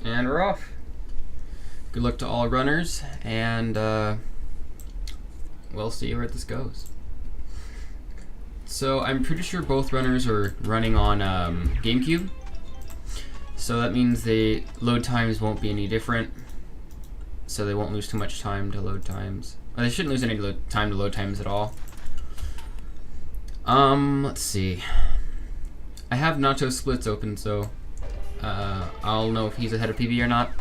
And we're off. Good luck to all runners, and we'll see where this goes. So I'm pretty sure both runners are running on GameCube. So that means the load times won't be any different. So they won't lose too much time to load times. Well, they shouldn't lose any time to load times at all. Let's see. I have Nacho splits open, so I'll know if he's ahead of PB or not.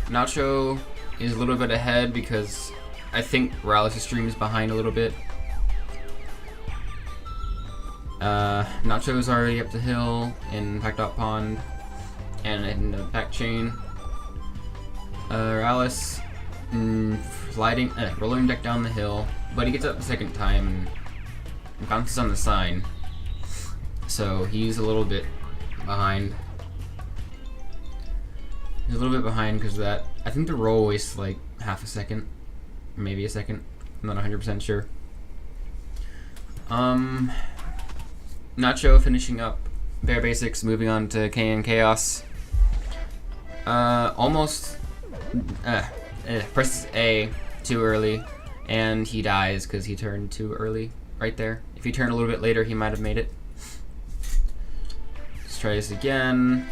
Nacho is a little bit ahead because I think Princerallis' stream is behind a little bit. Nacho is already up the hill in Pac-Dot Pond and in the Pac Chain. Princerallis rolling deck down the hill, but he gets up the second time and bounces on the sign. So he's a little bit behind. He's a little bit behind because of that. I think the roll wastes like half a second, maybe a second. I'm not 100% sure. Nacho finishing up bare basics, moving on to KN Chaos. Almost presses A too early, and he dies because he turned too early right there. If he turned a little bit later, he might have made it. Let's try this again.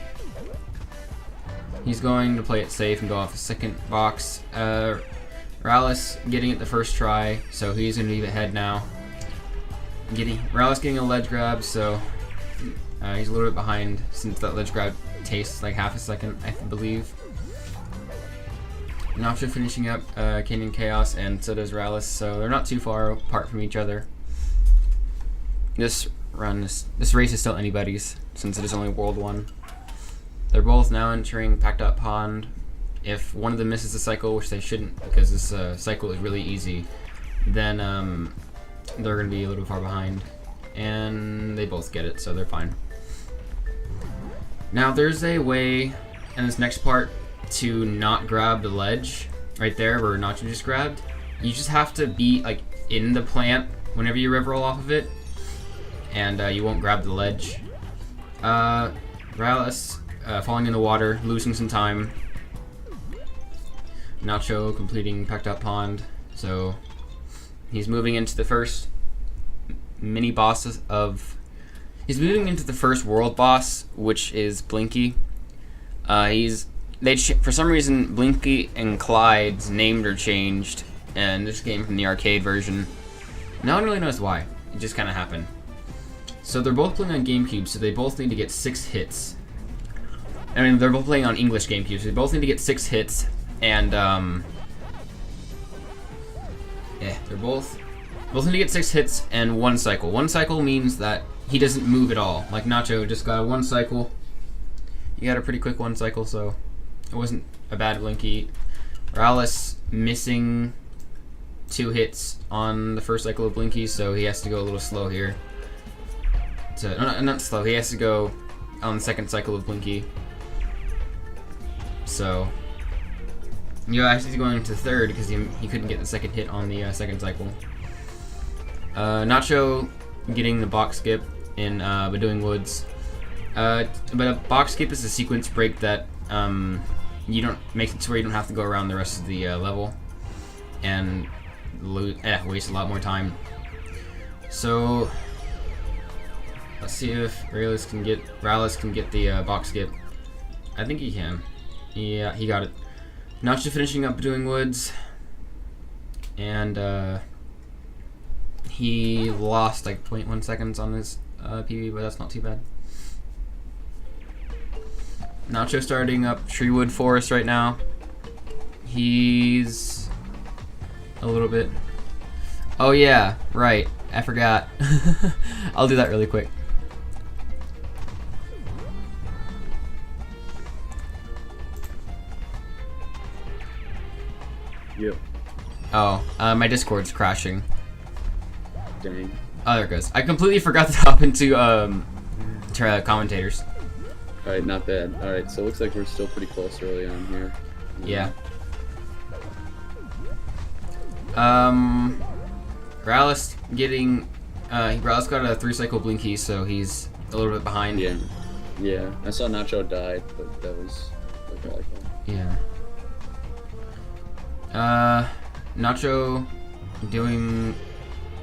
He's going to play it safe and go off the second box. Princerallis getting it the first try, so he's going to be ahead now. Princerallis getting a ledge grab, so he's a little bit behind since that ledge grab takes like half a second, I believe. Nacho finishing up KN Chaos, and so does Princerallis, so they're not too far apart from each other. This race is still anybody's since it is only World 1. They're both now entering Pac-Dot Pond. If one of them misses the cycle, which they shouldn't because this cycle is really easy, then they're going to be a little far behind. And they both get it, so they're fine. Now there's a way in this next part to not grab the ledge right there where Nacho just grabbed. You just have to be like in the plant whenever you rev roll off of it, and you won't grab the ledge. Princerallis falling in the water, losing some time. Nacho completing Pac-Dot Pond, so he's moving into the first mini boss of. He's moving into the first world boss, which is Blinky. For some reason, Blinky and Clyde's names are changed in this game from the arcade version. No one really knows why. It just kind of happened. So they're both playing on GameCube, so they both need to get 6 hits. I mean, they're both playing on English GameCube, so they both need to get 6 hits, and yeah, they're both need to get 6 hits and 1 cycle. 1 cycle means that he doesn't move at all. Like Nacho just got a 1 cycle. He got a pretty quick 1 cycle, so it wasn't a bad Blinky. Princerallis missing 2 hits on the first cycle of Blinky, so he has to go a little slow here. Not slow. He has to go on the second cycle of Blinky. So actually going into third because he couldn't get the second hit on the second cycle. Nacho getting the box skip in Bedouin Woods. But a box skip is a sequence break that makes it to where you don't have to go around the rest of the level and waste a lot more time. So let's see if Princerallis can get the box skip. I think he can. Yeah, he got it. Nacho finishing up Bedouin Woods, and he lost like 0.1 seconds on his PB, but that's not too bad. Nacho starting up Treewood Forest right now. He's a little bit. Oh yeah, right. I forgot. I'll do that really quick. Yep. Oh, my Discord's crashing. Dang. Oh, there it goes. I completely forgot to hop into commentators. Alright, not bad. Alright, so it looks like we're still pretty close early on here. Yeah. Princerallis getting. Princerallis got a 3-cycle Blinky, so he's a little bit behind. Yeah. Yeah. I saw Nacho died, but that was like that. Yeah. Nacho doing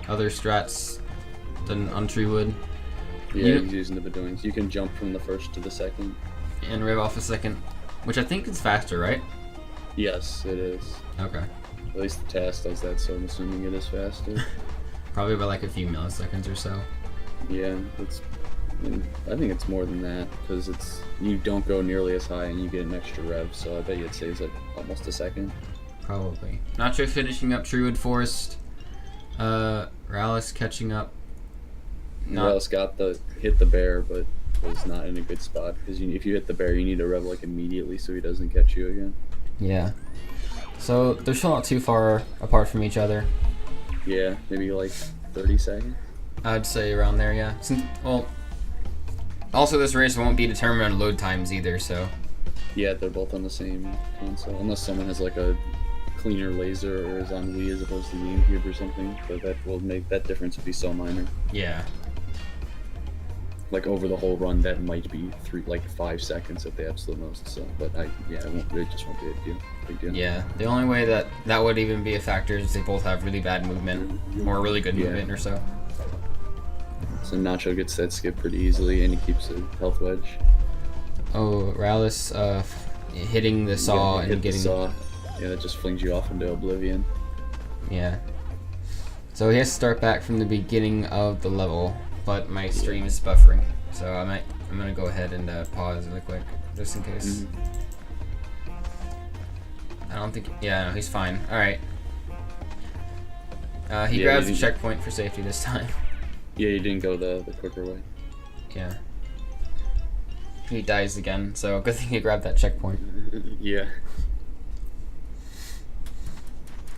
other strats than on Treewood. Yeah, he's using the Bedoings. You can jump from the first to the second. And rev off a second, which I think is faster, right? Yes, it is. Okay. At least the task does that, so I'm assuming it is faster. Probably by like a few milliseconds or so. Yeah, I think it's more than that, because you don't go nearly as high and you get an extra rev, so I bet you it saves like almost a second. Probably. Nacho finishing up Treewood Forest. Princerallis catching up. Princerallis hit the bear, but was not in a good spot, because if you hit the bear, you need to rev like immediately so he doesn't catch you again. Yeah. So they're still not too far apart from each other. Yeah, maybe like 30 seconds. I'd say around there, yeah. Also this race won't be determined on load times either, so. Yeah, they're both on the same console, unless someone has like a cleaner laser or is on Wii as opposed to GameCube or something, but that will make that difference be so minor. Yeah. Like over the whole run, that might be 5 seconds at the absolute most. So, but it just won't be a big deal. Yeah, the only way that would even be a factor is they both have really bad movement or really good movement or so. So Nacho gets that skip pretty easily, and he keeps a health wedge. Oh, Princerallis hitting the saw and getting. The saw. Yeah, that just flings you off into oblivion. Yeah. So he has to start back from the beginning of the level. But my stream is buffering, so I'm gonna go ahead and pause really quick, just in case. I don't think. Yeah, no, he's fine. All right. He grabs the checkpoint for safety this time. Yeah, you didn't go the quicker way. Yeah. He dies again, so good thing he grabbed that checkpoint. Yeah.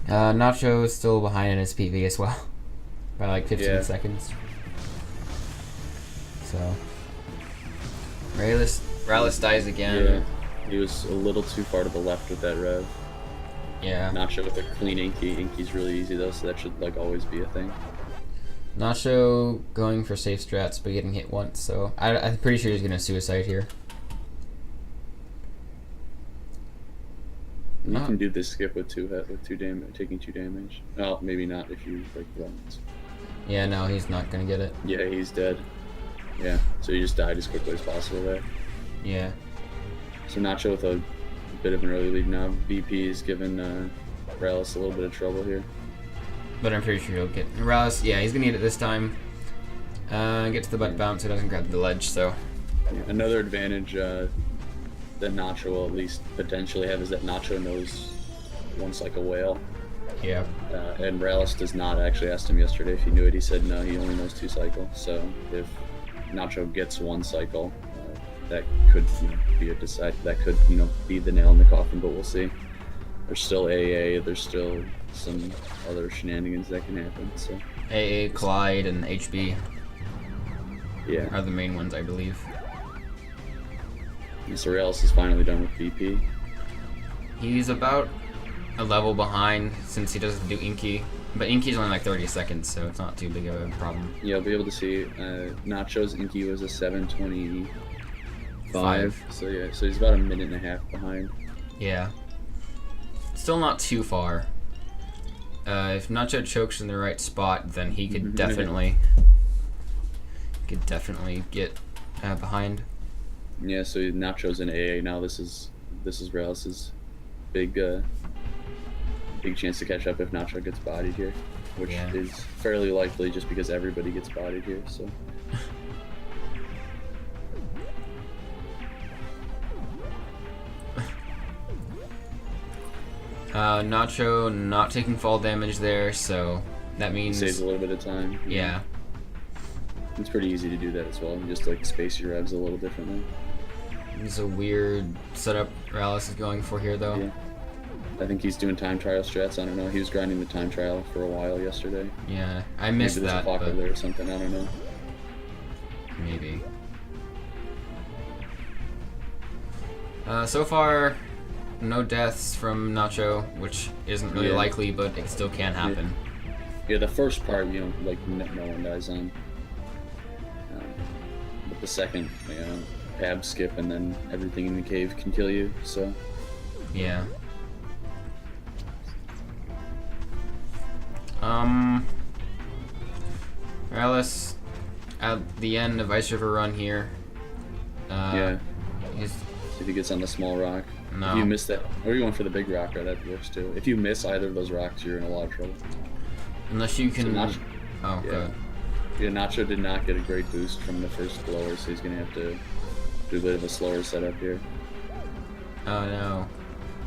Nacho is still behind in his PV as well, by like 15 seconds. So, Princerallis dies again. Yeah, he was a little too far to the left with that rev. Yeah. Nacho with a clean Inky. Inky's really easy though, so that should like always be a thing. Nacho going for safe strats, but getting hit once, so I'm pretty sure he's gonna suicide here. You can do this skip with two damage, taking 2 damage. Oh, maybe not if you break the weapons. Yeah, no, he's not gonna get it. Yeah, he's dead. Yeah, so he just died as quickly as possible there. Yeah. So Nacho with a bit of an early lead now. VP is giving Princerallis a little bit of trouble here. But I'm pretty sure he'll get Princerallis. Yeah, he's gonna get it this time. Get to the butt bounce, so he doesn't grab the ledge. So. Yeah, another advantage that Nacho will at least potentially have is that Nacho knows one cycle whale. Yeah. And Princerallis does not. I actually asked him yesterday if he knew it. He said no, he only knows 2 cycle. So if Nacho gets 1 cycle, that could be be the nail in the coffin, but we'll see. There's still AA, there's still some other shenanigans that can happen. So AA, Clyde, and HB are the main ones, I believe. So Princerallis is finally done with VP. He's about a level behind since he doesn't do Inky. But Inky's only like 30 seconds, so it's not too big of a problem. Yeah, I'll be able to see Nacho's Inky was a 7:25. So yeah, so he's about a minute and a half behind. Yeah. Still not too far. If Nacho chokes in the right spot, then he could definitely get behind. Yeah, so Nacho's in AA now. This is Princerallis' big chance to catch up if Nacho gets bodied here, which is fairly likely just because everybody gets bodied here. So. Nacho not taking fall damage there, so that means saves a little bit of time. Yeah. It's pretty easy to do that as well. You just like space your revs a little differently. It's a weird setup Princerallis is going for here, though. Yeah. I think he's doing time trial strats. I don't know. He was grinding the time trial for a while yesterday. Yeah, I missed maybe that. Maybe there's a there or something. I don't know. Maybe. So far, no deaths from Nacho, which isn't really likely, but it still can happen. Yeah, the first part, like no one dies on. But the second, pab skip and then everything in the cave can kill you. So. Yeah. Princerallis at the end of Ice River Run here. Yeah. He's... See if he gets on the small rock. No. If you miss that, or you went for the big rock, right? That works too. If you miss either of those rocks, you're in a lot of trouble. Unless you can. So Oh, yeah. good. Yeah, Nacho did not get a great boost from the first blower, so he's gonna have to do a bit of a slower setup here. Oh no.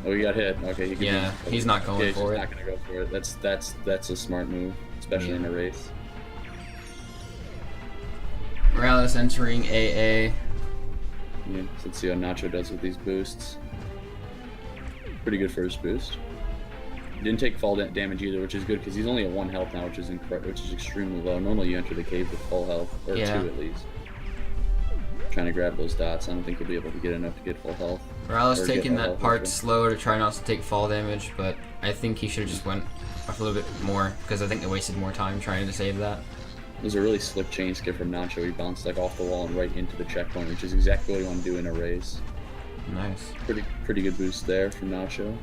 Oh, he got hit. Okay, he can. Yeah, he's not going for it. He's not gonna go for it. That's a smart move, especially in a race. Princerallis entering AA. Yeah, so let's see how Nacho does with these boosts. Pretty good first boost. Didn't take fall damage either, which is good because he's only at 1 health now, which is extremely low. Normally you enter the cave with full health, or 2 at least. Trying to grab those dots. I don't think he'll be able to get enough to get full health. Princerallis taking that part slow to try not to take fall damage, but I think he should have just went off a little bit more because I think they wasted more time trying to save that. It was a really slick chain skip from Nacho. He bounced like off the wall and right into the checkpoint, which is exactly what you want to do in a race. Nice. Pretty good boost there from Nacho.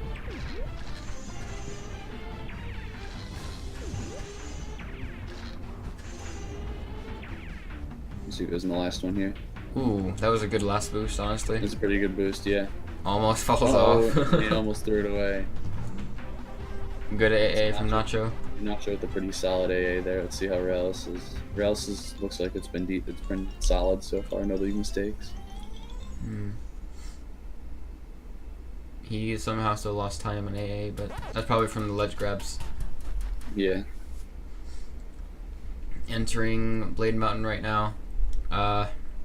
Let's see who goes in the last one here. Ooh, that was a good last boost, honestly. It's a pretty good boost, yeah. Almost falls off. He almost threw it away. Good AA from Nacho. Nacho with a pretty solid AA there. Let's see how Princerallis is. Princerallis looks like it's been solid so far. No big mistakes. He somehow still lost time in AA, but that's probably from the ledge grabs. Yeah. Entering Blade Mountain right now.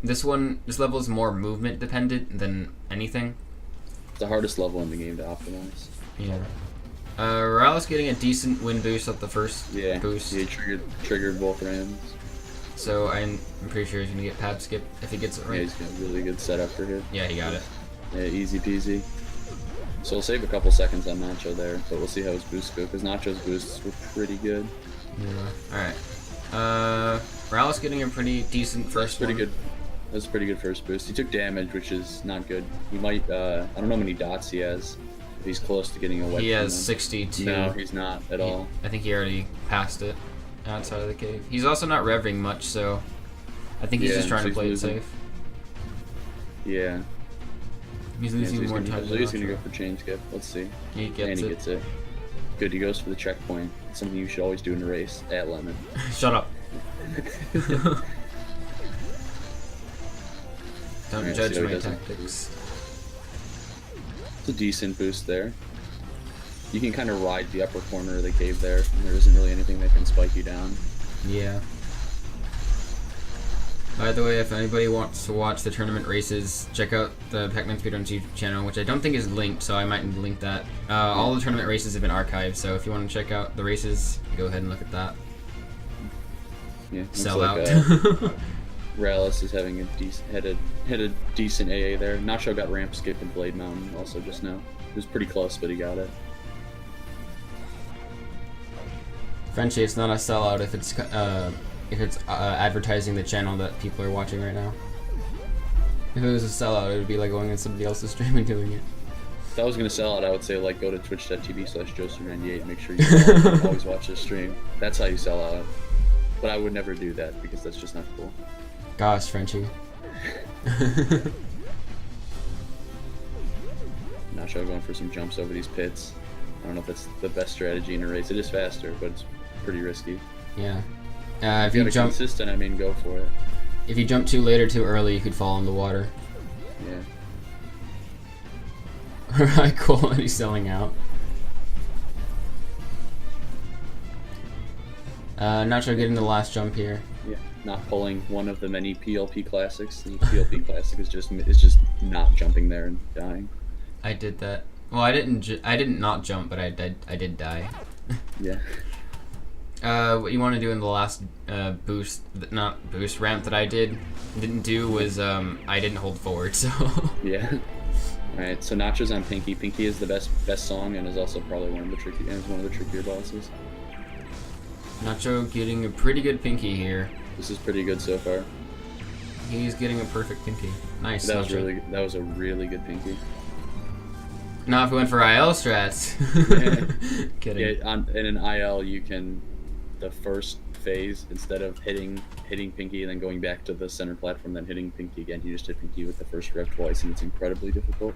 This level is more movement dependent than anything. It's the hardest level in the game to optimize. Yeah. Princerallis getting a decent wind boost at the first boost. Yeah, triggered both rams. So I'm pretty sure he's gonna get pab skip if he gets it right. Yeah, he's got a really good setup for here. Yeah, he got it. Yeah, easy peasy. So we'll save a couple seconds on Nacho there, but we'll see how his boosts go, because Nacho's boosts were pretty good. Yeah. Alright. Princerallis getting a pretty decent first one. Good. That's a pretty good first boost. He took damage, which is not good. He might, I don't know how many dots he has. If he's close to getting a wedge. He has 62. No, he's not at all. I think he already passed it outside of the cave. He's also not revving much, so I think he's just trying to play it safe. Yeah. He's losing more time. So he's going to go for chain skip. Let's see. He gets it. Gets it. Good, he goes for the checkpoint. Something you should always do in a race at lemon. Shut up. Don't judge my tactics. It's a decent boost there. You can kind of ride the upper corner of the cave there, and there isn't really anything that can spike you down. Yeah. By the way, if anybody wants to watch the tournament races, check out the Pac-Man Speedrun's YouTube channel, which I don't think is linked, so I might link that. All the tournament races have been archived, so if you want to check out the races, go ahead and look at that. Yeah, Sell out. Princerallis is having had a decent AA there. Nacho got ramp skip in Blade Mountain also just now. It was pretty close, but he got it. Frenchie, it's not a sellout if it's advertising the channel that people are watching right now. If it was a sellout, it would be like going on somebody else's stream and doing it. If I was gonna sell out, I would say like go to twitch.tv/Joester98. Make sure you always watch this stream. That's how you sell out. But I would never do that because that's just not cool. Gosh, Frenchie. Nacho going for some jumps over these pits. I don't know if that's the best strategy in a race. It is faster, but it's pretty risky. Yeah. If you jump consistent, I mean, go for it. If you jump too late or too early, you could fall in the water. Yeah. Alright, cool. And he's selling out. Nacho getting the last jump here. Yeah, not pulling one of the many PLP classics. The PLP classic is just not jumping there and dying. I did that. Well, I didn't not jump, but I did die. Yeah. What you want to do in the last not boost ramp that I didn't do was I didn't hold forward, so. Yeah. All right, so Nacho's on Pinky. Pinky is the best song and is also probably one of the trickier bosses. Nacho getting a pretty good pinky here. This is pretty good so far. He's getting a perfect pinky. Nice. That was Nacho. that was a really good pinky. Now if we went for IL strats. Kidding. Yeah, in an IL you can the first phase instead of hitting pinky and then going back to the center platform then hitting pinky again, you just hit pinky with the first rev twice and it's incredibly difficult.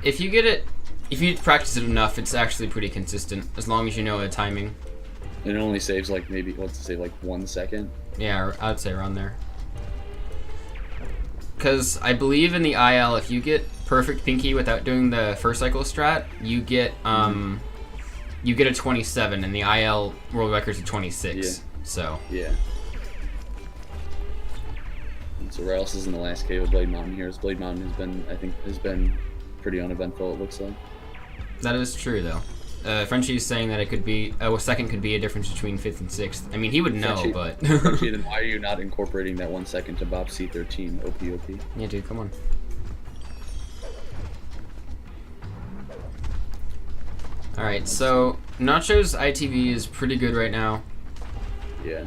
If you practice it enough, it's actually pretty consistent as long as you know the timing. And it only saves like maybe what's it say like 1 second. Yeah, I'd say around there. Because I believe in the IL, if you get perfect pinky without doing the first cycle strat, you get a 27, and the IL world record's a 26. Yeah. So yeah. And so Rallis is in the last cave of Blade Mountain here. As Blade Mountain has been pretty uneventful. It looks like. That is true though. Frenchie's saying that it could be a second could be a difference between 5th and 6th. I mean, he would know, Frenchie, but Frenchie, then why are you not incorporating that 1 second to Bob C13 OPOP? Yeah, dude, come on. All right, so Nacho's ITV is pretty good right now. Yeah.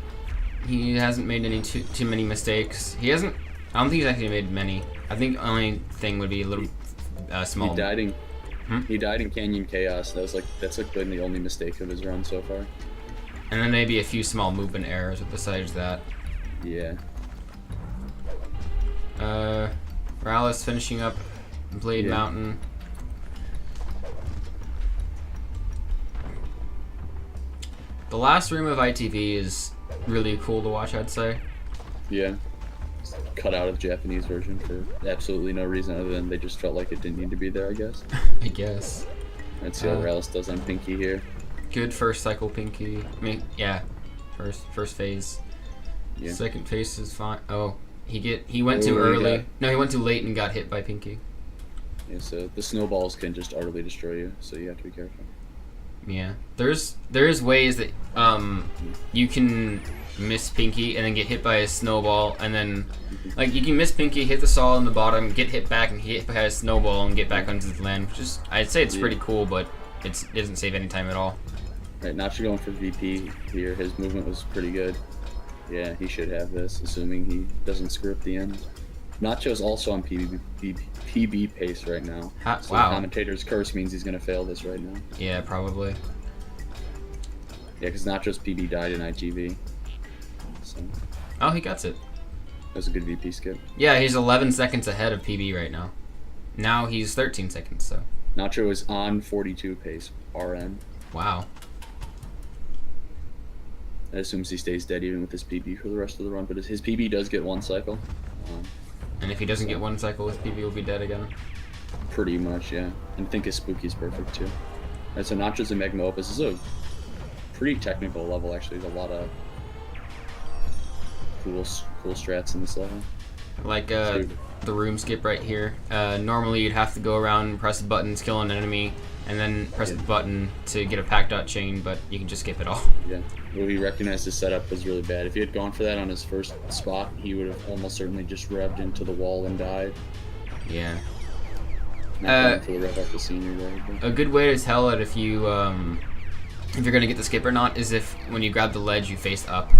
He hasn't made any too many mistakes. He hasn't. I don't think he's actually made many. I think the only thing would be a little small. He died in Canyon Chaos. That's been the only mistake of his run so far. And then maybe a few small movement errors besides that. Yeah. Rallis finishing up Blade Mountain. The last room of ITV is really cool to watch, I'd say. Yeah. Cut out of Japanese version for absolutely no reason other than they just felt like it didn't need to be there, I guess. I guess. Let's see how Rallis does on Pinky here. Good first cycle Pinky. I mean, yeah. First phase. Yeah. Second phase is fine. Oh, he went too early. No, he went too late and got hit by Pinky. Yeah, so the snowballs can just utterly destroy you, so you have to be careful. Yeah. There's ways that you can miss Pinky and then get hit by a snowball, and then like you can miss Pinky, hit the saw in the bottom, get hit back and get hit by a snowball and get back onto the land, which is, I'd say it's pretty cool, but it doesn't save any time at all. Right, Nacho going for VP here. His movement was pretty good. Yeah, he should have this, assuming he doesn't screw up the end. Nacho's also on PB pace right now. So wow. The commentator's curse means he's going to fail this right now. Yeah, probably. Yeah, because Nacho's PB died in ITV. So. Oh, he gets it. That was a good VP skip. Yeah, he's 11 seconds ahead of PB right now. Now he's 13 seconds, so. Nacho is on 42 pace, RN. Wow. That assumes he stays dead even with his PB for the rest of the run, but his PB does get 1 cycle. And if he doesn't get 1 cycle, his PB will be dead again. Pretty much, yeah. And I think his Spooky's perfect too. Alright, so Nacho's and Magma Opus. This is a pretty technical level, actually. There's a lot of cool strats in this level. Like the room skip right here. Normally you'd have to go around and press buttons, kill an enemy, and then press the button to get a pack dot chain, but you can just skip it all. Yeah. Well, he recognized his setup was really bad. If he had gone for that on his first spot, he would have almost certainly just revved into the wall and died. Yeah. Not going for the rev off the senior there. A good way to tell it if you're gonna get the skip or not is if when you grab the ledge you face up.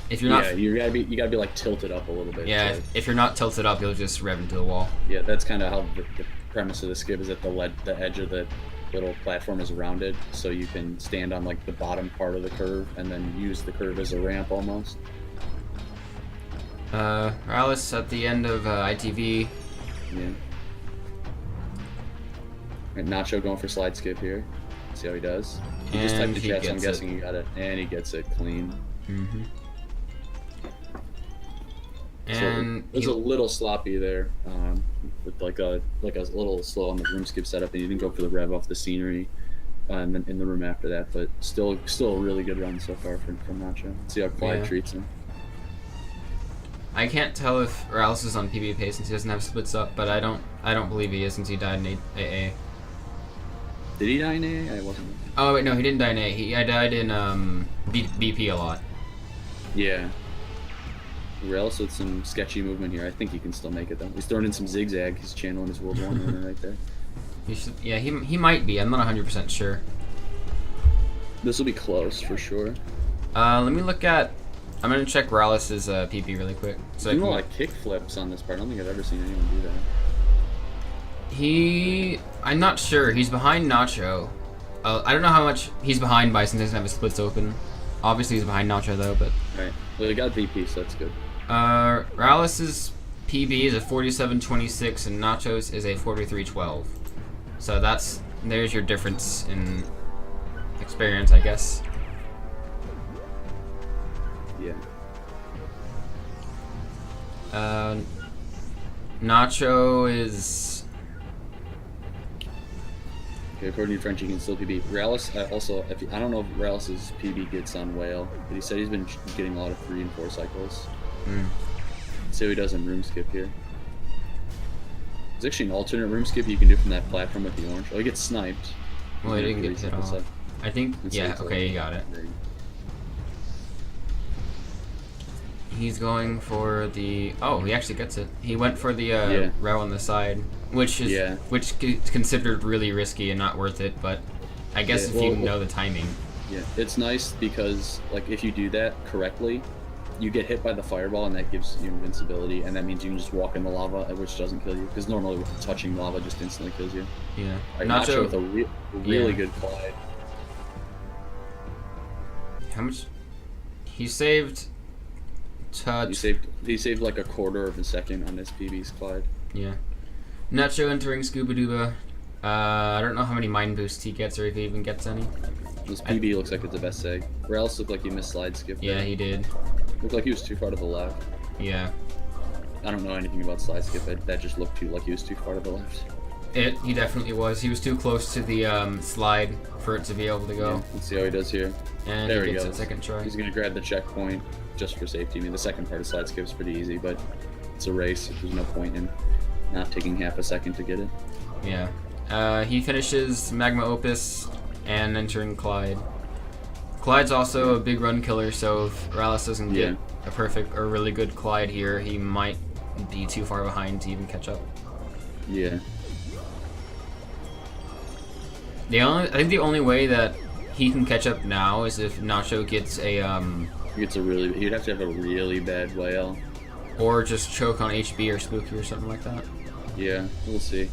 If you're not, yeah, you gotta be like tilted up a little bit. Yeah, so. If you're not tilted up, you'll just rev into the wall. Yeah, that's kind of how the premise of the skip is that the edge of the little platform is rounded, so you can stand on like the bottom part of the curve and then use the curve as a ramp almost. Rallis at the end of ITV. Yeah. Right, Nacho going for slide skip here. See how he does. He just typed the chat, so I'm guessing he got it, and he gets it clean. Mm-hmm. And so it was a little sloppy there, with like a little slow on the room skip setup, and he didn't go for the rev off the scenery, and then in the room after that. But still a really good run so far from Nacho. Let's see how Clyde treats him. I can't tell if Rallis is on PB pace since he doesn't have splits up, but I don't believe he is since he died in AA. Did he die in AA? I wasn't. Oh wait, no, he didn't die in AA. He died in BP a lot. Yeah. Rallis with some sketchy movement here. I think he can still make it though. He's throwing in some zigzag. He's channeling his World 1 winner right there. He might be. I'm not 100% sure. This will be close for sure. Let me look at. I'm gonna check Rallis's PP really quick. So You know, like kick flips on this part. I don't think I've ever seen anyone do that. I'm not sure. He's behind Nacho. I don't know how much he's behind by since he doesn't have his splits open. Obviously, he's behind Nacho though, but. Right. Well, he got VP, so that's good. Rallis's PB is a 47.26 and Nacho's is a 43.12. So there's your difference in experience, I guess. Yeah. Nacho is. Okay, according to French, he can still PB. Rallis, also, I don't know if Rallis's PB gets on Whale, but he said he's been getting a lot of 3 and 4 cycles. See how he does in room skip here. There's actually an alternate room skip you can do from that platform with the orange. Oh, he gets sniped. Well, he didn't get hit off. I think, yeah, okay, you got it. He's going for the. Oh, he actually gets it. He went for the route on the side, which is considered really risky and not worth it. But I guess if you know the timing. Yeah, it's nice because like if you do that correctly, you get hit by the fireball and that gives you invincibility, and that means you can just walk in the lava, which doesn't kill you because normally touching lava just instantly kills you. Yeah. Right, Nacho with a really good glide. How much? He saved. Touch. He saved like a quarter of a second on his PB's glide. Yeah. Nacho entering Scuba Duba. I don't know how many mind boosts he gets or if he even gets any. This PB looks like it's the best seg. Rallis looked like he missed slide skip. Yeah, he did. Looked like he was too far to the left. Yeah. I don't know anything about slide skip. That just looked like he was too far to the left. He definitely was. He was too close to the slide for it to be able to go. Yeah, let's see how he does here. And there he gets goes. a second try. He's gonna grab the checkpoint just for safety. I mean, the second part of slide skip is pretty easy, but it's a race. There's no point in not taking half a second to get it. Yeah. He finishes Magma Opus and entering Clyde. Clyde's also a big run killer, so if Rallis doesn't get a perfect or really good Clyde here, he might be too far behind to even catch up. Yeah. I think the only way that he can catch up now is if Nacho gets a You'd have to have a really bad whale. Or just choke on HB or Spooky or something like that. Yeah, we'll see.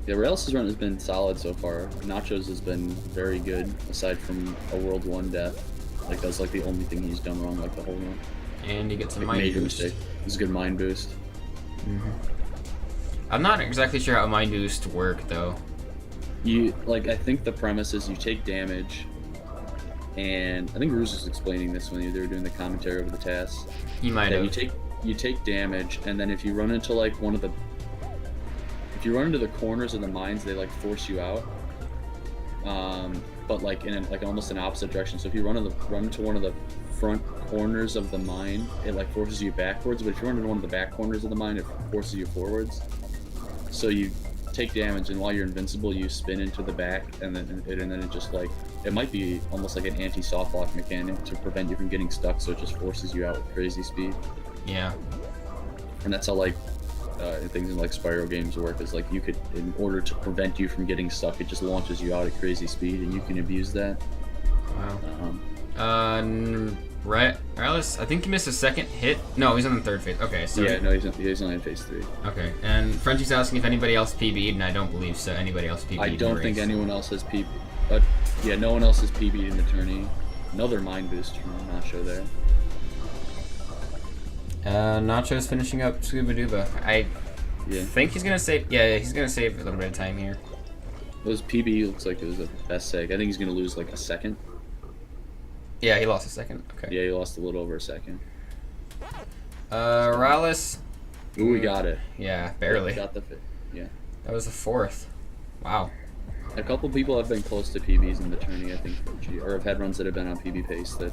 Yeah, Rallis' run has been solid so far. Nacho's has been very good, aside from a World 1 death. Like, that's like the only thing he's done wrong, like, the whole run. And he gets a like, mind major boost. mistake. It's a good mind boost. I'm not exactly sure how mind boost work, though. I think the premise is you take damage, and I think Ruse was explaining this when they were doing the commentary over the tasks. He might have. You take damage, and then if you run into like if you run into the corners of the mines, they like force you out. But like in almost an opposite direction. So if you run into one of the front corners of the mine, it like forces you backwards. But if you run into one of the back corners of the mine, it forces you forwards. So you take damage, and while you're invincible, you spin into the back, and then it just like it might be almost like an anti-soft lock mechanic to prevent you from getting stuck. So it just forces you out with crazy speed. Yeah. And that's how like things in like Spyro games work. Is like you could, in order to prevent you from getting stuck, it just launches you out at crazy speed, and you can abuse that. Wow. Rallis, I think he missed a second hit. No, he's on the third phase. Okay, so yeah, no, he's only in phase 3. Okay, and Frenchie's asking if anybody else PB'd, and I don't believe so. Anybody else PB'd? I don't think anyone else has PB'd. But yeah, no one else has PB'd in the tourney. Another mind boost from Nacho there. Nacho's finishing up Scuba Duba. I think he's gonna save. Yeah, he's gonna save a little bit of time here. His PB looks like it was the best seg. I think he's gonna lose like a second. Yeah, he lost a second. Okay. Yeah, he lost a little over a second. Rallis. Ooh, we got it. Yeah, barely. Got the fit. Yeah. That was the 4th. Wow. A couple people have been close to PBs in the tourney, I think, or have had runs that have been on PB pace that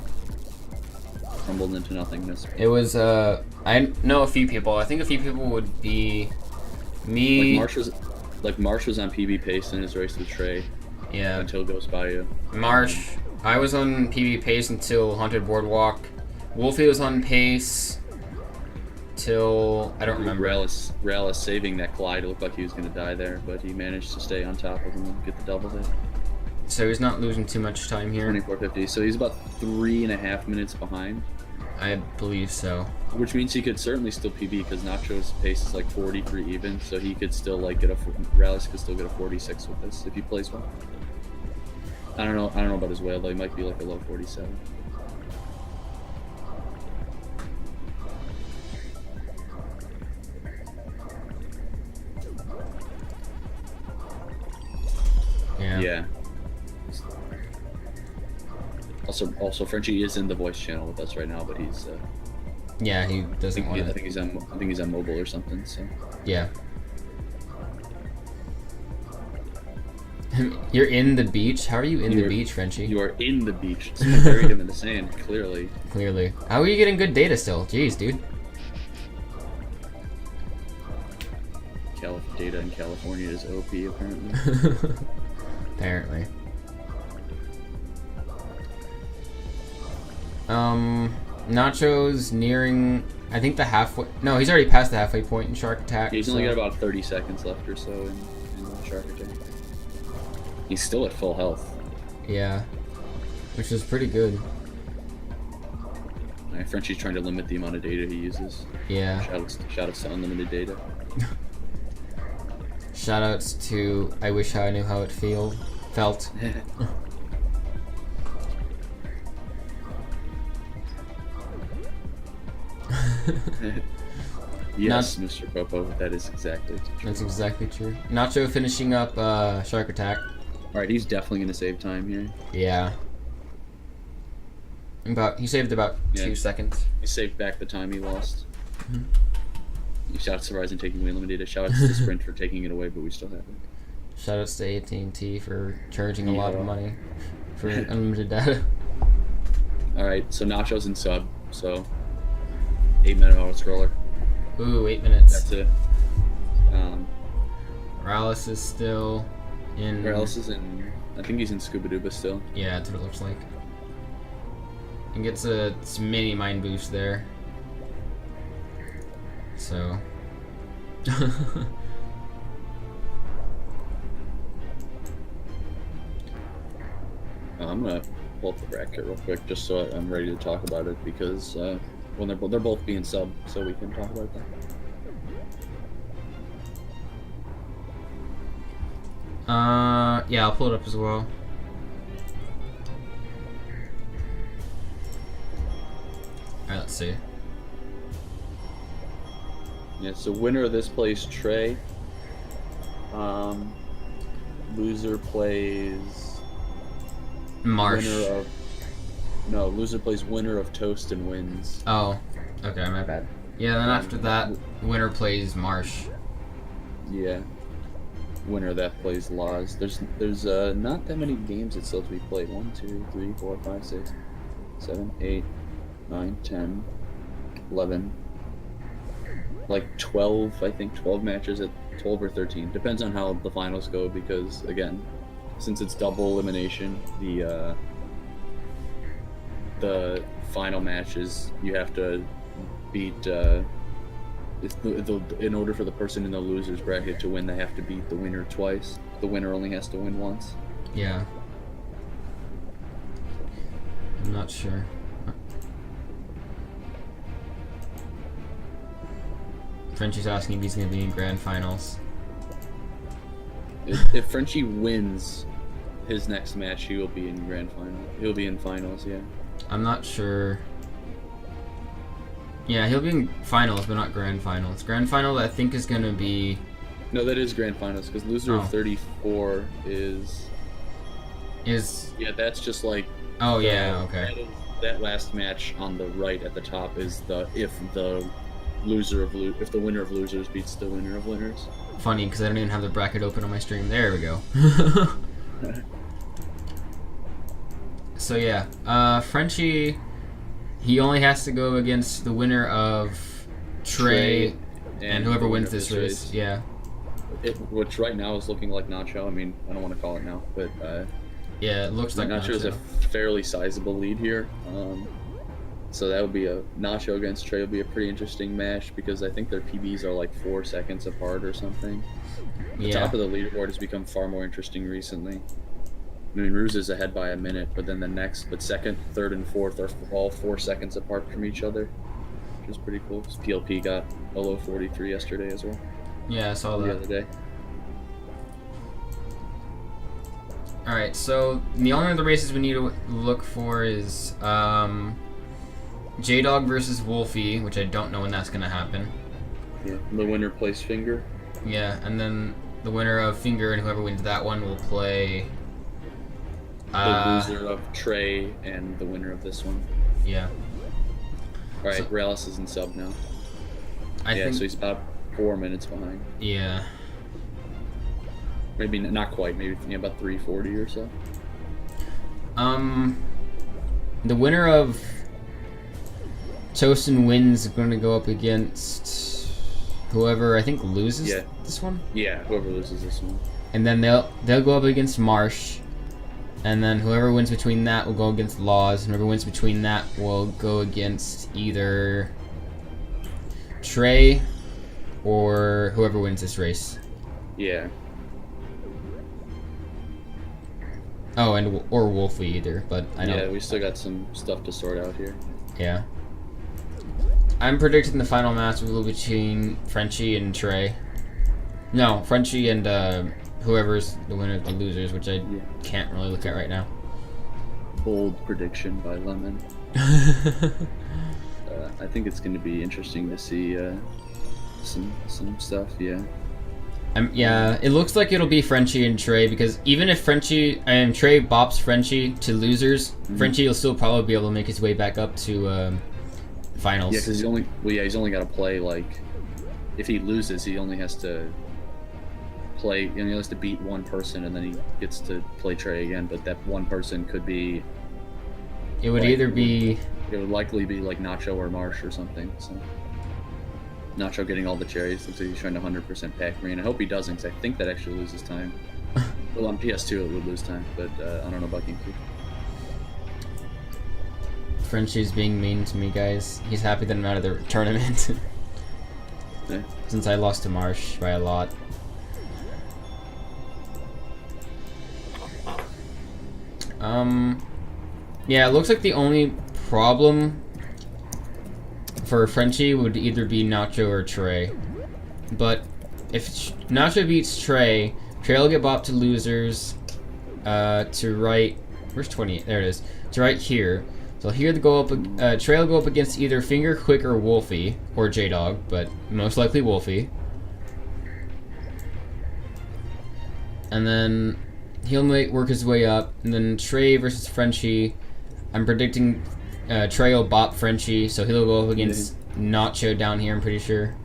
crumbled into nothingness. It was, I know a few people. I think a few people would be me. Like Marsh was on PB pace in his race with Trey. Yeah. Until Goes By You. Marsh. I was on PB pace until Haunted Boardwalk. Wolfie was on pace till I don't remember. Rallis saving that glide. It looked like he was going to die there, but he managed to stay on top of him and get the double hit. So he's not losing too much time here. 24:50. So he's about 3.5 minutes behind. I believe so. Which means he could certainly still PB because Nacho's pace is like 43 even, so he could still like get a Rallis could still get a 46 with this if he plays well. I don't know about his whale though. He might be like a low 47. Yeah. Also, Frenchie is in the voice channel with us right now, but he's. Yeah, he doesn't want. I think he's on mobile or something. So. Yeah. You're in the beach. How are you in the beach, Frenchie? You are in the beach. Someone buried him in the sand. Clearly. Clearly. How are you getting good data still? Jeez, dude. Data in California is OP apparently. Apparently. Nacho's nearing, I think, the halfway. No, he's already past the halfway point in Shark Attack. Yeah, he's only got about 30 seconds left or so in Shark Attack. He's still at full health. Yeah, which is pretty good. Frenchie's trying to limit the amount of data he uses. Yeah. Shoutouts to unlimited data. Shoutouts to I wish I knew how it felt. Yes, Mr. Popo, that is exactly true. That's exactly true. Nacho finishing up Shark Attack. Alright, he's definitely going to save time here. Yeah. He saved about 2 seconds. He saved back the time he lost. Shoutouts to Verizon taking away limited data. Shoutouts to Sprint for taking it away, but we still have it. Shoutouts to AT&T for charging a lot of money for unlimited data. Alright, so Nacho's in sub, so 8-minute auto scroller. Ooh, 8 minutes. That's it. Rallis is still in. Rallis is in. I think he's in Scuba Duba still. Yeah, that's what it looks like. And gets a mini mind boost there. So. I'm gonna pull up the bracket real quick just so I'm ready to talk about it because when they're both being sub, so we can talk about that. Yeah, I'll pull it up as well. Alright, let's see. Yeah, so winner of this plays Trey. Loser plays Marsh. Loser plays winner of Toast and wins. Oh, okay, my bad. Yeah, then after that, winner plays Marsh. Yeah. Winner of that plays Laws. There's not that many games that still to be played. 1, 2, 3, 4, 5, 6, 7, 8, 9, 10, 11. Like 12, I think 12 matches at 12 or 13. Depends on how the finals go because again, since it's double elimination, the final matches you have to beat in order for the person in the losers bracket to win, they have to beat the winner twice. The winner only has to win once. Yeah. I'm not sure. Frenchie's asking if he's going to be in grand finals. If Frenchie wins his next match, he will be in grand final. He'll be in finals, yeah. I'm not sure. Yeah, he'll be in finals, but not grand finals. Grand final, I think, is going to be... No, that is grand finals, because loser of 34 is... Yeah, that's just like... Oh, yeah, okay. That last match on the right at the top is if the winner of losers beats the winner of winners. Funny, because I don't even have the bracket open on my stream. There we go. So yeah, Frenchie, he only has to go against the winner of Trey and whoever wins this race. Yeah. Which right now is looking like Nacho. I mean, I don't want to call it now, but yeah, it looks like Nacho is a fairly sizable lead here. So that would be Nacho against Trey would be a pretty interesting match because I think their PBs are like 4 seconds apart or something. The top of the leaderboard has become far more interesting recently. I mean, Ruse is ahead by a minute, but then second, third, and fourth are all 4 seconds apart from each other, which is pretty cool. PLP got a low 43 yesterday as well. Yeah, I saw that. The other day. Alright, so the only other races we need to look for is J-Dog versus Wolfie, which I don't know when that's going to happen. Yeah, the winner plays Finger. Yeah, and then the winner of Finger and whoever wins that one will play... the loser of Trey and the winner of this one. Yeah. Alright, So, Princerallis is in sub now. I think, so he's about 4 minutes behind. Yeah. Maybe not quite, maybe about 340 or so. The winner of Tosin Wins is going to go up against whoever I think loses this one. Yeah, whoever loses this one. And then they'll go up against Marsh. And then whoever wins between that will go against Laws, and whoever wins between that will go against either Trey or whoever wins this race. Yeah. Oh, or Wolfie either, but I know. Yeah, we still got some stuff to sort out here. Yeah. I'm predicting the final match will be between Frenchie and Trey. No, Frenchie and whoever's the winner of the losers, which I can't really look at right now. Bold prediction by Lemon. I think it's going to be interesting to see some stuff. Yeah. Yeah, it looks like it'll be Frenchie and Trey, because even if Frenchie and Trey bops Frenchie to losers, Frenchie will still probably be able to make his way back up to finals. Yeah, because he's only got to play, like, if he loses, he only has to play, he has to beat one person, and then he gets to play Trey again. But that one person could be. It would either be. It would likely be like Nacho or Marsh or something. So. Nacho getting all the cherries. Looks like he's trying to 100% Pac-Man. I hope he doesn't, because I think that actually loses time. Well, on PS2 it would lose time, but I don't know about GameCube. Frenchie's being mean to me, guys. He's happy that I'm out of the tournament. Yeah. Since I lost to Marsh by a lot. Yeah, it looks like the only problem for Frenchie would either be Nacho or Trey. But if Nacho beats Trey, Trey will get bopped to losers to right. Where's 28? There it is. To right here. So here Trey will go up against either Finger, Quick, or Wolfie, or J-Dog, but most likely Wolfie. And then he'll work his way up. And then Trey versus Frenchie. I'm predicting Trey will bop Frenchie, so he'll go up against Nacho down here, I'm pretty sure.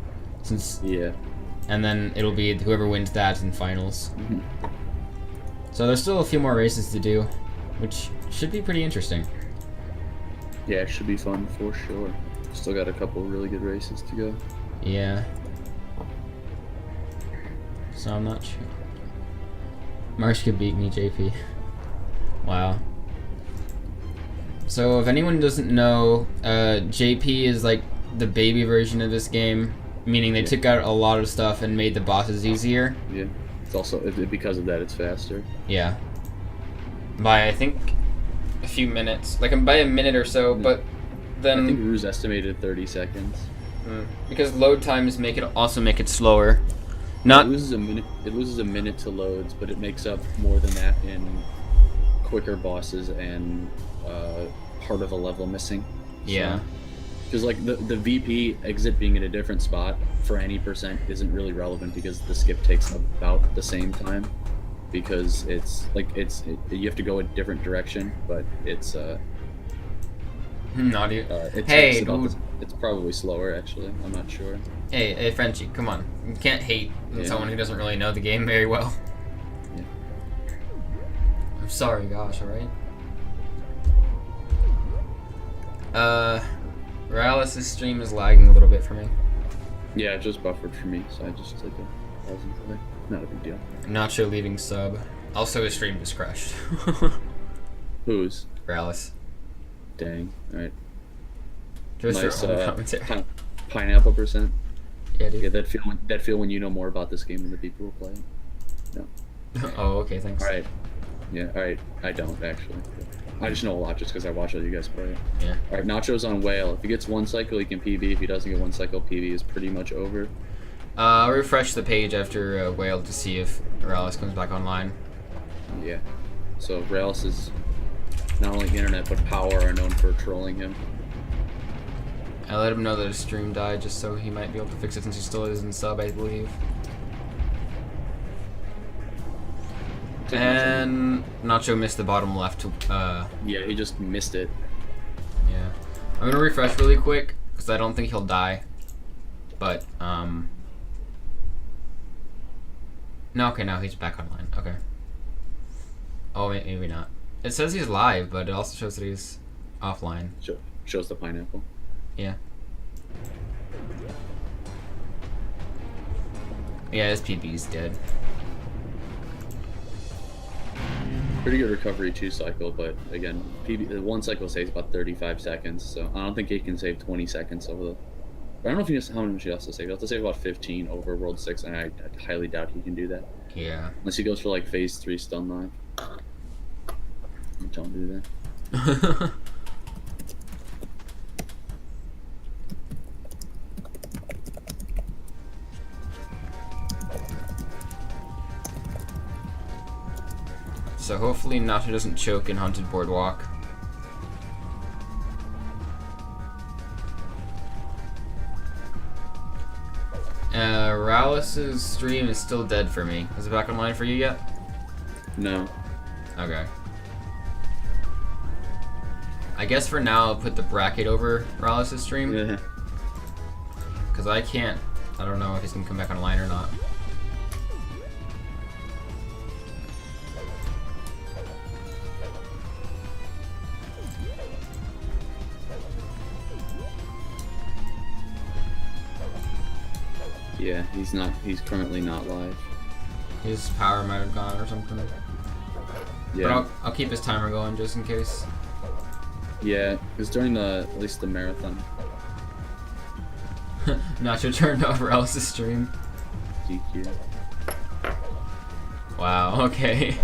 And then it'll be whoever wins that in finals. So there's still a few more races to do, which should be pretty interesting. Yeah, it should be fun for sure. Still got a couple really good races to go. Yeah. So I'm not sure. Marsh could beat me, JP. Wow. So if anyone doesn't know, JP is like the baby version of this game, meaning they took out a lot of stuff and made the bosses easier. Yeah. It's also, because of that, it's faster. Yeah. By, I think, a few minutes. Like, by a minute or so, but then... I think Ruse estimated 30 seconds. Because load times also make it slower. Not... It loses a minute to loads, but it makes up more than that in quicker bosses and part of a level missing. Yeah. Because like the VP exit being in a different spot for any percent isn't really relevant, because the skip takes about the same time, because you have to go a different direction, but it's not even. It's probably slower actually. I'm not sure. Hey, Frenchie, come on! You can't hate someone who doesn't really know the game very well. Yeah. I'm sorry, gosh. All right. Princerallis' stream is lagging a little bit for me. Yeah, it just buffered for me, so I just took a pause and play. Not a big deal. Nacho leaving sub. Also, his stream just crashed. Whose? Princerallis. Dang. Alright. Just nice commentary. Pineapple %. Yeah, dude. Yeah, that feel when you know more about this game than the people who play it. No. Oh, okay, thanks. Alright. Yeah, alright. I don't, actually. I just know a lot just because I watch all you guys play it. Yeah. Alright, Nacho's on Whale. If he gets one cycle, he can PB. If he doesn't get one cycle, PB is pretty much over. I'll refresh the page after Whale to see if Princerallis comes back online. Yeah. So Princerallis is not only internet but power are known for trolling him. I let him know that his stream died just so he might be able to fix it since he still is in sub, I believe. And Nacho missed the bottom left. Yeah, he just missed it. Yeah. I'm gonna refresh really quick because I don't think he'll die. But no, okay, now he's back online. Okay. Oh, maybe not. It says he's live, but it also shows that he's offline. Shows the pineapple. Yeah. Yeah, his PB's dead. Pretty good recovery 2 cycle, but again, PB, 1 cycle saves about 35 seconds, so I don't think he can save 20 seconds over the. I don't know if he has, how much he has to save. He has to save about 15 over World 6, and I highly doubt he can do that. Yeah. Unless he goes for like Phase 3 stun line. Don't do that. So hopefully Nacho doesn't choke in Haunted Boardwalk. Rallis' stream is still dead for me. Is it back online for you yet? No. Okay. I guess for now I'll put the bracket over Rallis' stream. Yeah. Because I can't. I don't know if he's gonna come back online or not. Yeah, he's not. He's currently not live. His power might have gone or something. Yeah. But I'll keep his timer going just in case. Yeah, because during at least the marathon. Nacho turned off Rallis' stream. DQ. Wow, okay.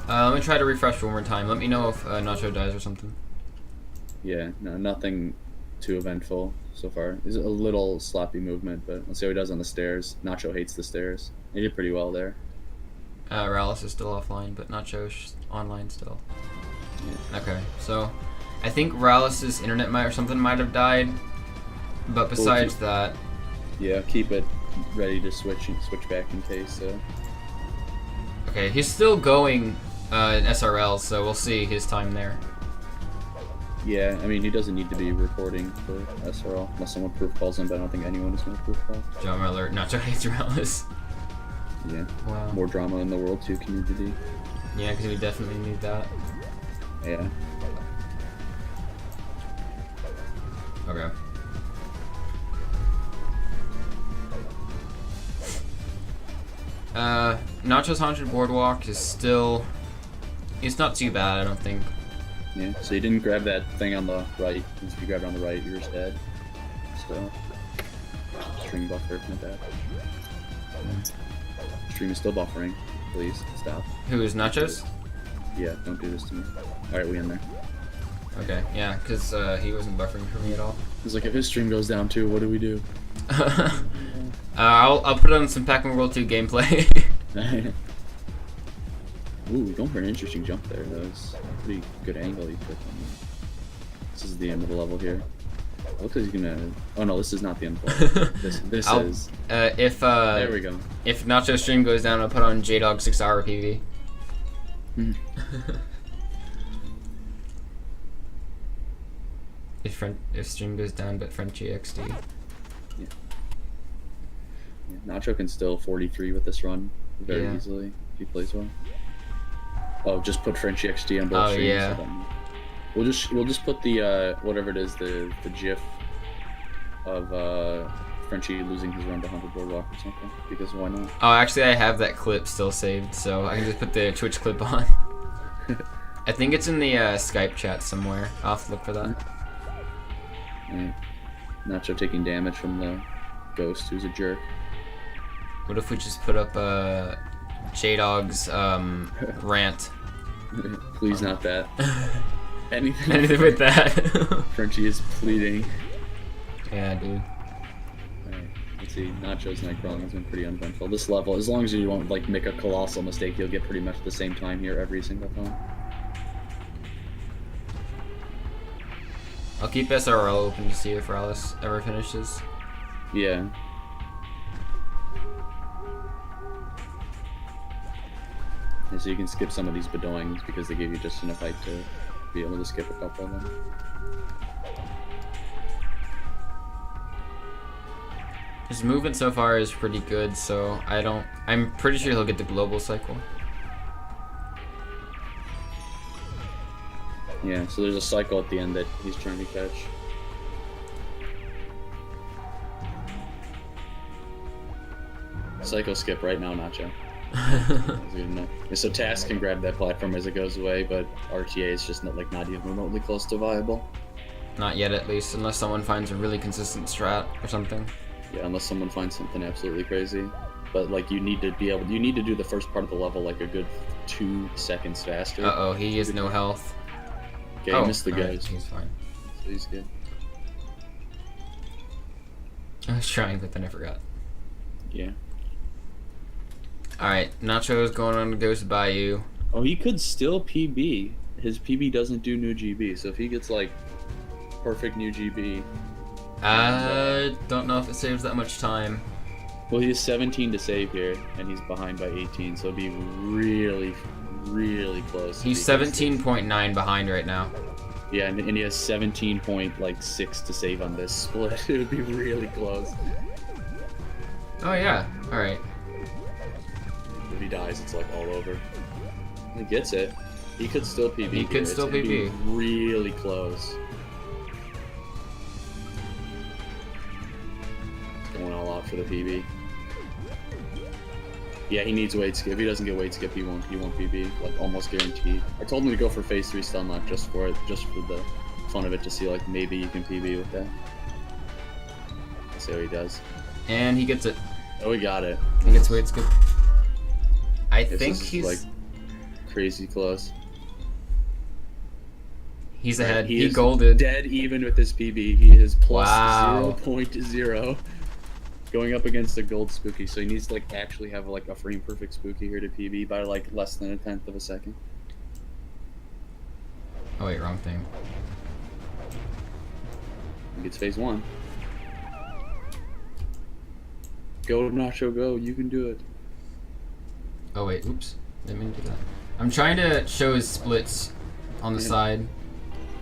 Let me try to refresh one more time. Let me know if Nacho dies or something. Yeah, no, nothing too eventful so far. It's a little sloppy movement, but let's see how he does on the stairs. Nacho hates the stairs. He did pretty well there. Rallis is still offline, but Nacho's online still. Yeah. Okay, so I think Rallis' internet might or something might have died, but besides that, yeah, keep it ready to switch back in case. okay, he's still going in SRL, so we'll see his time there. Yeah, I mean, he doesn't need to be reporting for SRL unless someone proof calls him, but I don't think anyone is going to proof call. Drama alert, Nacho hates Rallis. Yeah. Wow. More drama in the World 2 community. Yeah, because we definitely need that. Yeah. Okay. Nacho's Haunted Boardwalk is still... It's not too bad, I don't think. Yeah, so you didn't grab that thing on the right. If you grab it on the right, you're just dead. So, stream buffer, my bad. Stream is still buffering. Please, stop. Who is Nacho's? Yeah, don't do this to me. Alright, we in there. Okay, yeah, because he wasn't buffering for me at all. He's like, if his stream goes down too, what do we do? I'll put on some Pac-Man World 2 gameplay. Ooh, going for an interesting jump there. That was a pretty good angle he took on that. This is the end of the level here. It looks like he's gonna... Oh no, this is not the end of the level. This is... there we go. If Nacho's stream goes down, I'll put on J-Dog 6-hour PV. If stream goes down, but Frenchie XD. Yeah. Nacho can still 43 with this run very easily if he plays well. Oh, just put Frenchie XD on both streams. Yeah. So we'll just put the whatever it is, the GIF of Frenchie losing his run to 100 Boardwalk or something, because why not? Oh, actually, I have that clip still saved, so I can just put the Twitch clip on. I think it's in the Skype chat somewhere. I'll have to look for that. Yeah. Nacho taking damage from the ghost, who's a jerk. What if we just put up J-Dog's rant? Please not that. Anything. Anything with that. Frenchie is pleading. Yeah, dude. Alright, let's see. Nacho's Nightcrawler has been pretty uneventful. This level, as long as you won't like make a colossal mistake, you'll get pretty much the same time here every single time. I'll keep SRL open to see if Rallis ever finishes. Yeah. And so you can skip some of these bedoings because they give you just enough height to be able to skip a couple of them. His movement so far is pretty good, so I'm pretty sure he'll get the global cycle. Yeah, so there's a cycle at the end that he's trying to catch. Cycle skip right now, Nacho. So Task can grab that platform as it goes away, but RTA is just not even remotely close to viable. Not yet, at least, unless someone finds a really consistent strat or something. Yeah, unless someone finds something absolutely crazy. But like you need to do the first part of the level like a good 2 seconds faster. Uh-oh, he has no health. Okay, he missed the guys. He's fine. So he's good. I was trying, but then I forgot. Yeah. Alright, Nacho is going on to Ghost Bayou. Oh, he could still PB. His PB doesn't do new GB, so if he gets like perfect new GB. I don't know if it saves that much time. Well, he has 17 to save here, and he's behind by 18, so it'd be really, really close. He's 17.9 behind right now. Yeah, and he has 17.6 to save on this split. It would be really close. Oh yeah, alright. If he dies, it's like all over. He gets it. He could still PB. He could still PB. Be really close. Going all out for the PB. Yeah, he needs weight skip. If he doesn't get weight skip, he won't PB. Like almost guaranteed. I told him to go for phase 3 stun lock just for the fun of it, to see like maybe you can PB with that. Let's see how he does. And he gets it. Oh, he got it. He gets weight skip. I think this is, he's like crazy close. He's ahead. He He is golded. dead even with his PB. He is plus Wow. 0.0. Going up against a gold spooky, so he needs to like actually have like a frame perfect spooky here to PB by like less than 1/10 of a second. Oh wait, wrong thing. He gets phase 1. Go Nacho, go! You can do it. Oh wait, oops. Didn't mean to do that. I'm trying to show his splits on the side.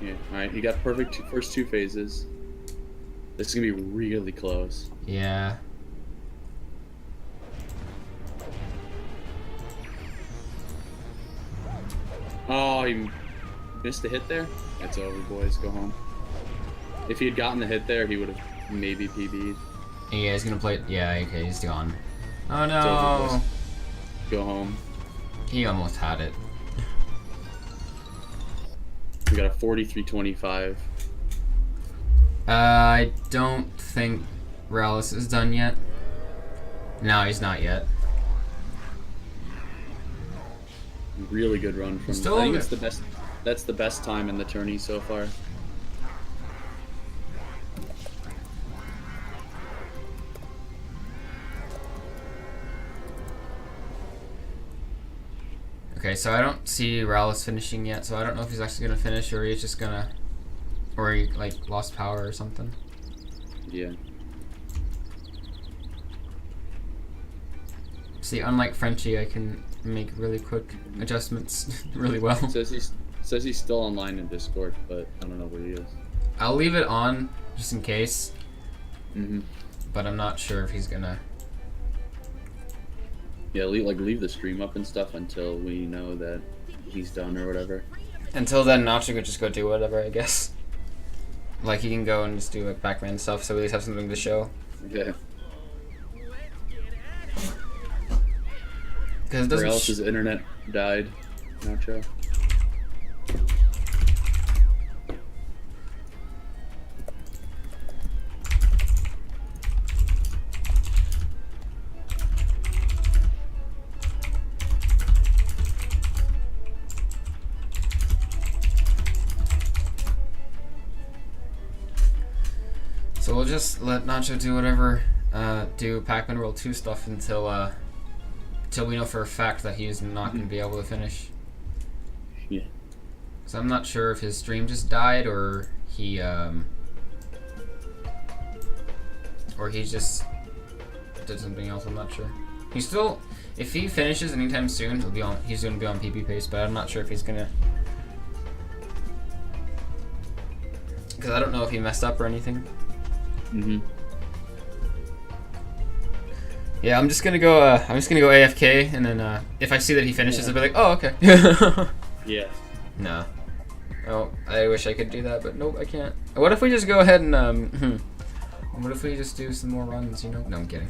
Yeah. All right. You got perfect first 2 phases. This is gonna be really close. Yeah. Oh, he missed the hit there? That's over, boys. Go home. If he had gotten the hit there, he would have maybe PB'd. Yeah, he's gonna play. Yeah, okay, he's gone. Oh It's over, no! boys. Go home. He almost had it. We got a 43-25. I don't think Rallis is done yet. No, he's not yet. Really good run from. Still I think over. it's the best. That's the best time in the tourney so far. Okay, so I don't see Rallis finishing yet, so I don't know if he's actually gonna finish or he's just gonna, or he like lost power or something. Yeah. See, unlike Frenchie, I can make really quick adjustments really well. Says he's still online in Discord, but I don't know where he is. I'll leave it on just in case, Mhm. but I'm not sure if he's gonna. Yeah, leave the stream up and stuff until we know that he's done or whatever. Until then, Nacho could just go do whatever, I guess. Like, he can go and just do like Pac-Man stuff, so we at least have something to show. Yeah. Because it Or doesn't. else his internet died. Nacho. we'll just let Nacho do whatever, do Pac-Man World 2 stuff until we know for a fact that he's not going to be able to finish. Yeah. So I'm not sure if his stream just died or he just did something else. I'm not sure. He's still, if he finishes anytime soon, he's going to be on PP pace, but I'm not sure if he's going to. Because I don't know if he messed up or anything. Yeah, I'm just gonna go AFK, and then if I see that he finishes, I'll be like, oh, okay. Yeah. No. Oh, I wish I could do that, but nope, I can't. What if we just go ahead and what if we just do some more runs? You know? No, I'm kidding.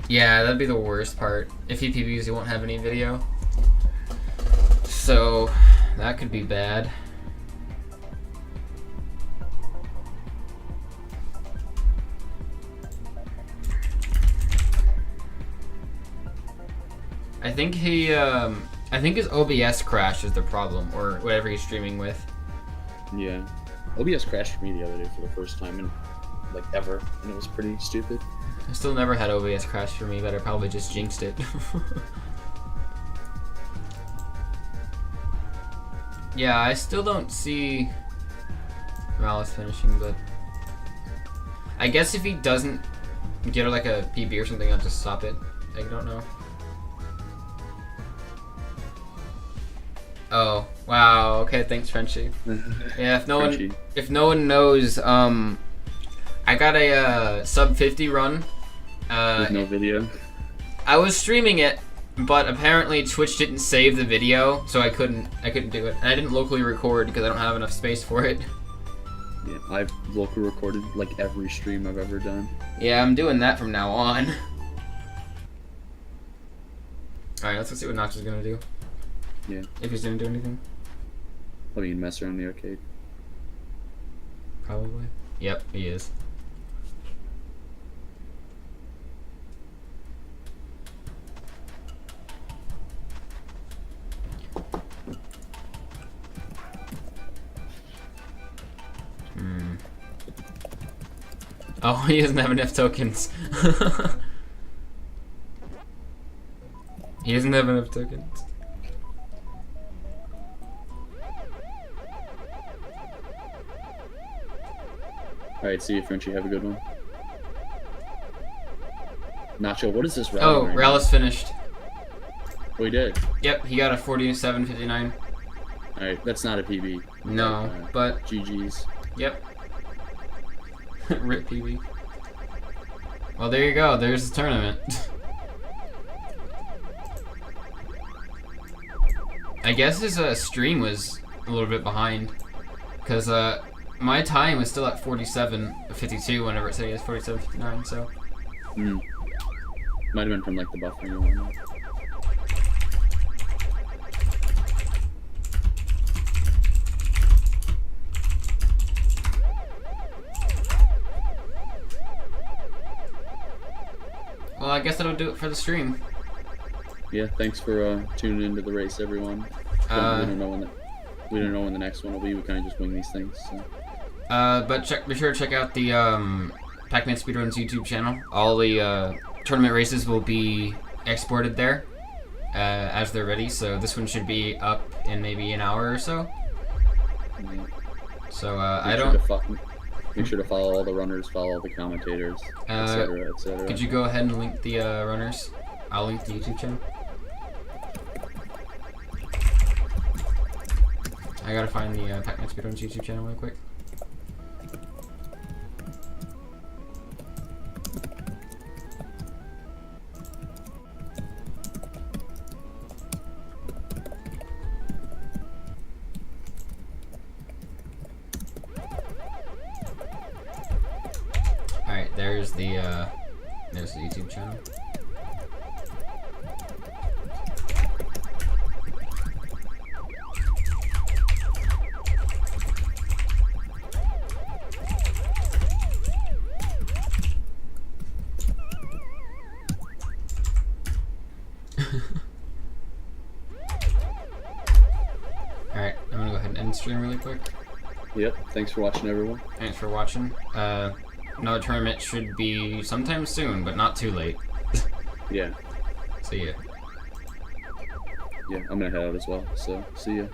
Yeah, that'd be the worst part. If he PBs, he won't have any video. So that could be bad. I think his OBS crash is the problem, or whatever he's streaming with. Yeah. OBS crashed for me the other day for the first time in, like, ever, and it was pretty stupid. I still never had OBS crash for me, but I probably just jinxed it. Yeah, I still don't see Morales finishing, but I guess if he doesn't get like a PB or something, I'll just stop it. I don't know. Oh, wow. Okay, thanks, Frenchie. Yeah, if no one knows, I got a sub 50 run. With no video. I was streaming it, but apparently Twitch didn't save the video, so I couldn't do it. And I didn't locally record because I don't have enough space for it. Yeah, I've locally recorded like every stream I've ever done. Yeah, I'm doing that from now on. Alright, let's go see what Nacho's gonna do. Yeah. If he's gonna do anything. I mean, mess around the arcade. Probably. Yep, he is. Oh, he doesn't have enough tokens. He doesn't have enough tokens. Alright, see you, Frenchie. Have a good one. Nacho, what is this route? Oh, Rallis finished. Oh, he did? Yep, he got a 47.59. Alright, that's not a PB. No, but... GG's. Yep. RIP PB. Well, there you go. There's the tournament. I guess his stream was a little bit behind. Because my time was still at 47.52 whenever it said he was 47.59, so... Might have been from, like, the buffering or whatnot. Well, I guess that'll do it for the stream. Yeah, thanks for tuning into the race, everyone. We don't know when the next one will be. We kind of just wing these things. So. But be sure to check out the Pac-Man Speedruns YouTube channel. All the tournament races will be exported there as they're ready. So this one should be up in maybe an hour or so. Yeah. So Make sure to follow all the runners, follow all the commentators, etc., etc. Could you go ahead and link the runners? I'll link the YouTube channel. I gotta find the Pac-Man Speedruns YouTube channel real quick. Alright, there's the YouTube channel. Alright, I'm gonna go ahead and end stream really quick. Yep. Thanks for watching, everyone. Thanks for watching. Another tournament should be sometime soon, but not too late. Yeah. See ya. Yeah, I'm gonna head out as well. So see ya.